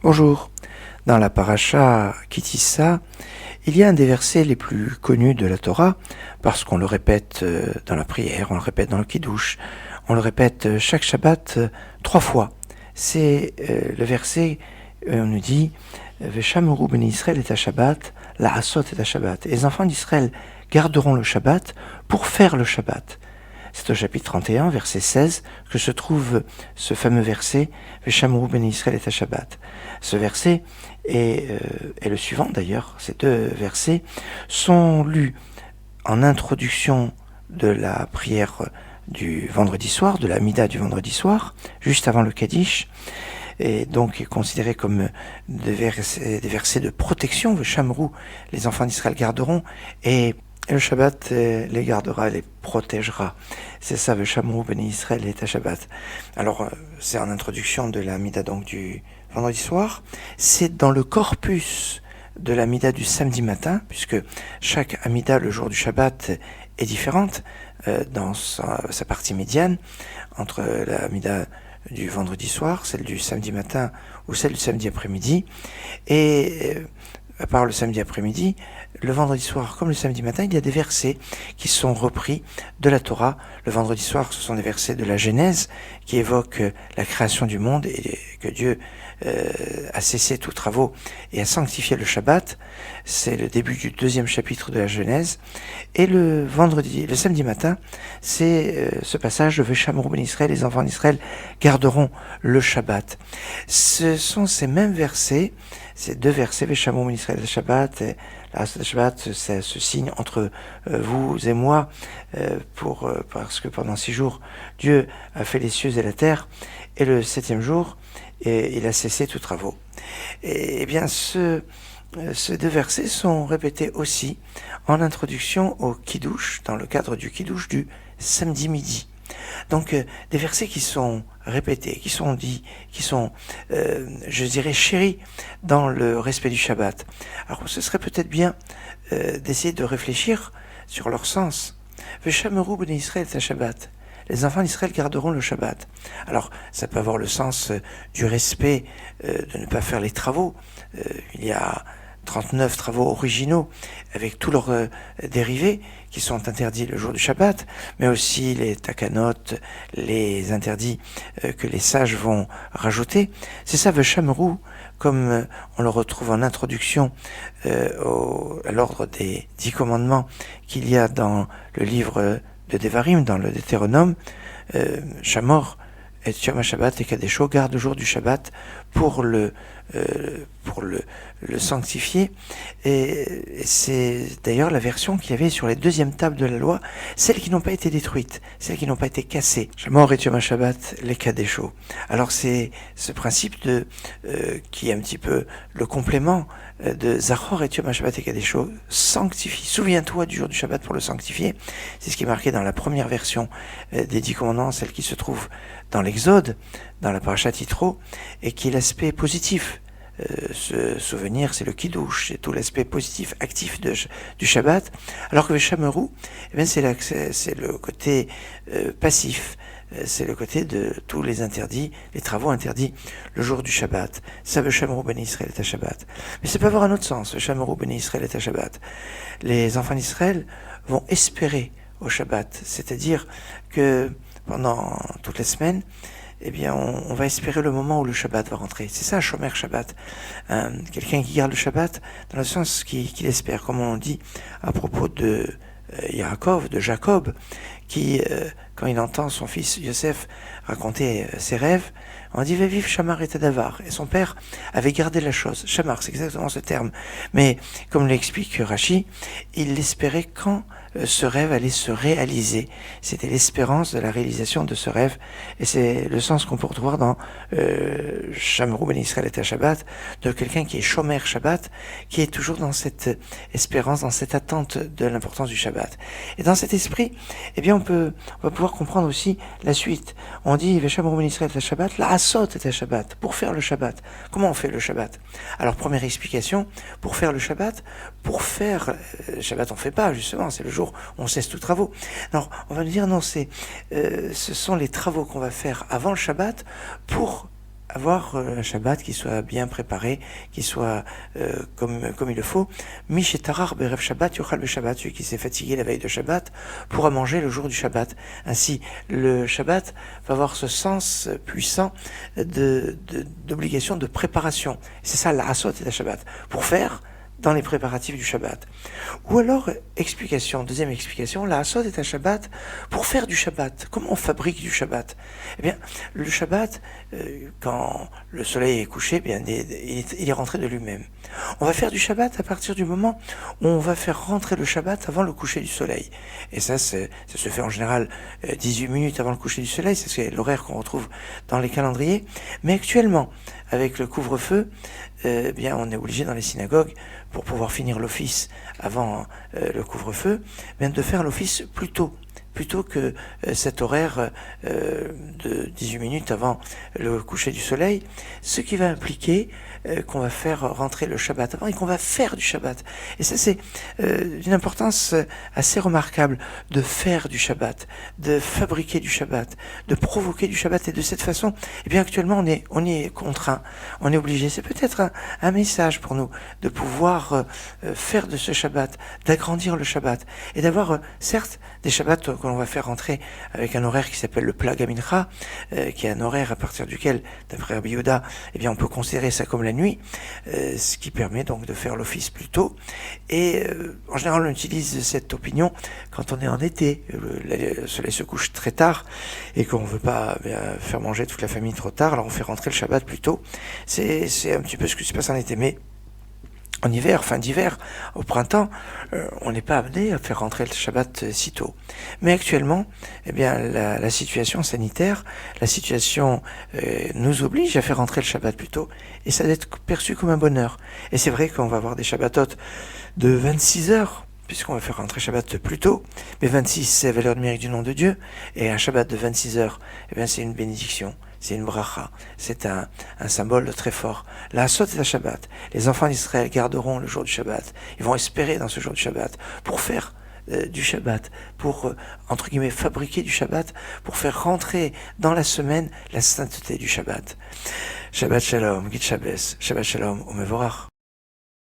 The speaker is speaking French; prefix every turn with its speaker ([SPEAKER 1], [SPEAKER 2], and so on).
[SPEAKER 1] Bonjour. Dans la paracha Kitissa, il y a un des versets les plus connus de la Torah, parce qu'on le répète dans la prière, on le répète dans le Kiddush, on le répète chaque Shabbat 3 fois. C'est le verset où on nous dit « Veshamuru b'nei Israël et Shabbat, la asot et Shabbat ». Les enfants d'Israël garderont le Shabbat pour faire le Shabbat. C'est au chapitre 31, verset 16, que se trouve ce fameux verset « Veshamuru b'nei Israël et Shabbat ». Ce verset et le suivant d'ailleurs, ces deux versets, sont lus en introduction de la prière du vendredi soir, de la Mida du vendredi soir, juste avant le Kaddish, et donc considérés comme des versets de protection. Veshamru, les enfants d'Israël garderont, et le Shabbat les gardera, les protégera. C'est ça, Veshamru b'nei Israël et Shabbat. Alors, c'est en introduction de la Mida donc du vendredi soir. C'est dans le corpus de la Mida du samedi matin, puisque chaque Amida le jour du Shabbat est différente dans sa partie médiane, entre la Amida du vendredi soir, celle du samedi matin ou celle du samedi après-midi. Et à part le samedi après-midi, le vendredi soir comme le samedi matin, il y a des versets qui sont repris de la Torah. Le vendredi soir, ce sont des versets de la Genèse qui évoquent la création du monde et que Dieu a cessé tous travaux et a sanctifié le Shabbat. C'est le début du 2e chapitre de la Genèse. Et le samedi matin, c'est ce passage de Veshamru b'nei Israël, les enfants d'Israël garderont le Shabbat. Ce sont ces mêmes versets, ces deux versets, Veshamru b'nei Israël et Shabbat, et la Shabbat, c'est ce signe entre vous et moi, parce que pendant 6 jours, Dieu a fait les cieux et la terre, et le 7e jour, et il a cessé tous travaux. Et bien, ces deux versets sont répétés aussi en introduction au Kiddush, dans le cadre du Kiddush du samedi midi. Donc, des versets qui sont répétés, qui sont dits, qui sont, je dirais, chéris dans le respect du Shabbat. Alors, ce serait peut-être bien d'essayer de réfléchir sur leur sens. Veshamuru b'nei Israël et Shabbat. Les enfants d'Israël garderont le Shabbat. Alors, ça peut avoir le sens du respect, de ne pas faire les travaux. Il y a 39 travaux originaux avec tous leurs dérivés qui sont interdits le jour du Shabbat, mais aussi les takanot, les interdits que les sages vont rajouter. C'est ça, Veshamru, comme on le retrouve en introduction à l'ordre des 10 commandements qu'il y a dans le livre de Devarim, dans le Deutéronome. Shamor et Yom HaShabbat et Kadesho, garde le jour du Shabbat pour le sanctifier. Et c'est d'ailleurs la version qu'il y avait sur les 2e tables de la loi, celles qui n'ont pas été détruites, celles qui n'ont pas été cassées. Shamor et Yom HaShabbat, les Kadesho. Alors c'est ce principe qui est un petit peu le complément de Zachor et Yom HaShabbat et Kadesho, sanctifie. Souviens-toi du jour du Shabbat pour le sanctifier. C'est ce qui est marqué dans la première version des 10 commandements, celle qui se trouve dans l'Exode, dans la paracha Yitro, et qui est l'aspect positif. Ce souvenir, c'est le Kiddush, c'est tout l'aspect positif, actif du Shabbat, alors que le Veshamru, eh bien, c'est le côté passif, c'est le côté de tous les interdits, les travaux interdits le jour du Shabbat. Ça, Veshamru b'nei Israël et Shabbat. Mais ça peut avoir un autre sens, Veshamru b'nei Israël et Shabbat. Les enfants d'Israël vont espérer au Shabbat, c'est-à-dire que pendant toutes les semaines, eh bien, on va espérer le moment où le Shabbat va rentrer. C'est ça, Shomer Shabbat. Quelqu'un qui garde le Shabbat dans le sens qu'il espère, comme on dit à propos de Yaakov, de Jacob, qui, quand il entend son fils Yosef raconter ses rêves, on dit « Vive Shamar et Tadavar ». Et son père avait gardé la chose. Shamar, c'est exactement ce terme. Mais, comme l'explique Rashi, il l'espérait quand ce rêve allait se réaliser. C'était l'espérance de la réalisation de ce rêve. Et c'est le sens qu'on peut retrouver dans Shamru b'nei Israël et Shabbat, de quelqu'un qui est Shomer Shabbat, qui est toujours dans cette espérance, dans cette attente de l'importance du Shabbat. Et dans cet esprit, eh bien, on va pouvoir comprendre aussi la suite. On dit Veshamru b'nei Israël et Shabbat, la asot et Shabbat, pour faire le Shabbat. Comment on fait le Shabbat? Alors, première explication, pour faire le Shabbat, Shabbat on fait pas, justement, c'est le jour où on cesse tous travaux. Non, on va nous dire non, ce sont les travaux qu'on va faire avant le Shabbat pour avoir un Shabbat qui soit bien préparé, qui soit comme il le faut. Mishetarar berev Shabbat yochal beShabbat, celui qui s'est fatigué la veille de Shabbat pourra manger le jour du Shabbat. Ainsi, le Shabbat va avoir ce sens puissant d'obligation de préparation. C'est ça la asot et la Shabbat, pour faire dans les préparatifs du Shabbat. Ou alors, deuxième explication, la Hasod est un Shabbat pour faire du Shabbat. Comment on fabrique du Shabbat? Eh bien, le Shabbat, quand le soleil est couché, eh bien, il est rentré de lui-même. On va faire du Shabbat à partir du moment où on va faire rentrer le Shabbat avant le coucher du soleil. Et ça se fait en général 18 minutes avant le coucher du soleil, c'est l'horaire qu'on retrouve dans les calendriers. Mais actuellement, avec le couvre-feu, bien, on est obligé dans les synagogues, pour pouvoir finir l'office avant le couvre-feu, bien de faire l'office plus tôt que cet horaire de 18 minutes avant le coucher du soleil, ce qui va impliquer qu'on va faire rentrer le Shabbat avant et qu'on va faire du Shabbat. Et ça, c'est d'une importance assez remarquable de faire du Shabbat, de fabriquer du Shabbat, de provoquer du Shabbat. Et de cette façon, eh bien, actuellement, on est contraint, on est obligé. C'est peut-être un message pour nous de pouvoir faire de ce Shabbat, d'agrandir le Shabbat et d'avoir, certes, des Shabbats que l'on va faire rentrer avec un horaire qui s'appelle le Plag Mincha, qui est un horaire à partir duquel, d'après Rabbi Yehuda, eh bien, on peut considérer ça comme la nuit, ce qui permet donc de faire l'office plus tôt. Et en général, on utilise cette opinion quand on est en été. Le soleil se couche très tard et qu'on ne veut pas faire manger toute la famille trop tard, alors on fait rentrer le Shabbat plus tôt. C'est un petit peu ce qui se passe en été. Mais en hiver, fin d'hiver, au printemps, on n'est pas amené à faire rentrer le Shabbat si tôt. Mais actuellement, eh bien, la situation sanitaire, la situation nous oblige à faire rentrer le Shabbat plus tôt, et ça doit être perçu comme un bonheur. Et c'est vrai qu'on va avoir des Shabbatot de 26 heures, puisqu'on va faire rentrer Shabbat plus tôt, mais 26 c'est la valeur numérique du nom de Dieu, et un Shabbat de 26 heures, eh bien, c'est une bénédiction. C'est une bracha, c'est un symbole très fort. La Hasot est un Shabbat. Les enfants d'Israël garderont le jour du Shabbat. Ils vont espérer dans ce jour du Shabbat pour faire du Shabbat, pour, entre guillemets, fabriquer du Shabbat, pour faire rentrer dans la semaine la sainteté du Shabbat. Shabbat Shalom, Git Shabbos, Shabbat Shalom, Umevorach.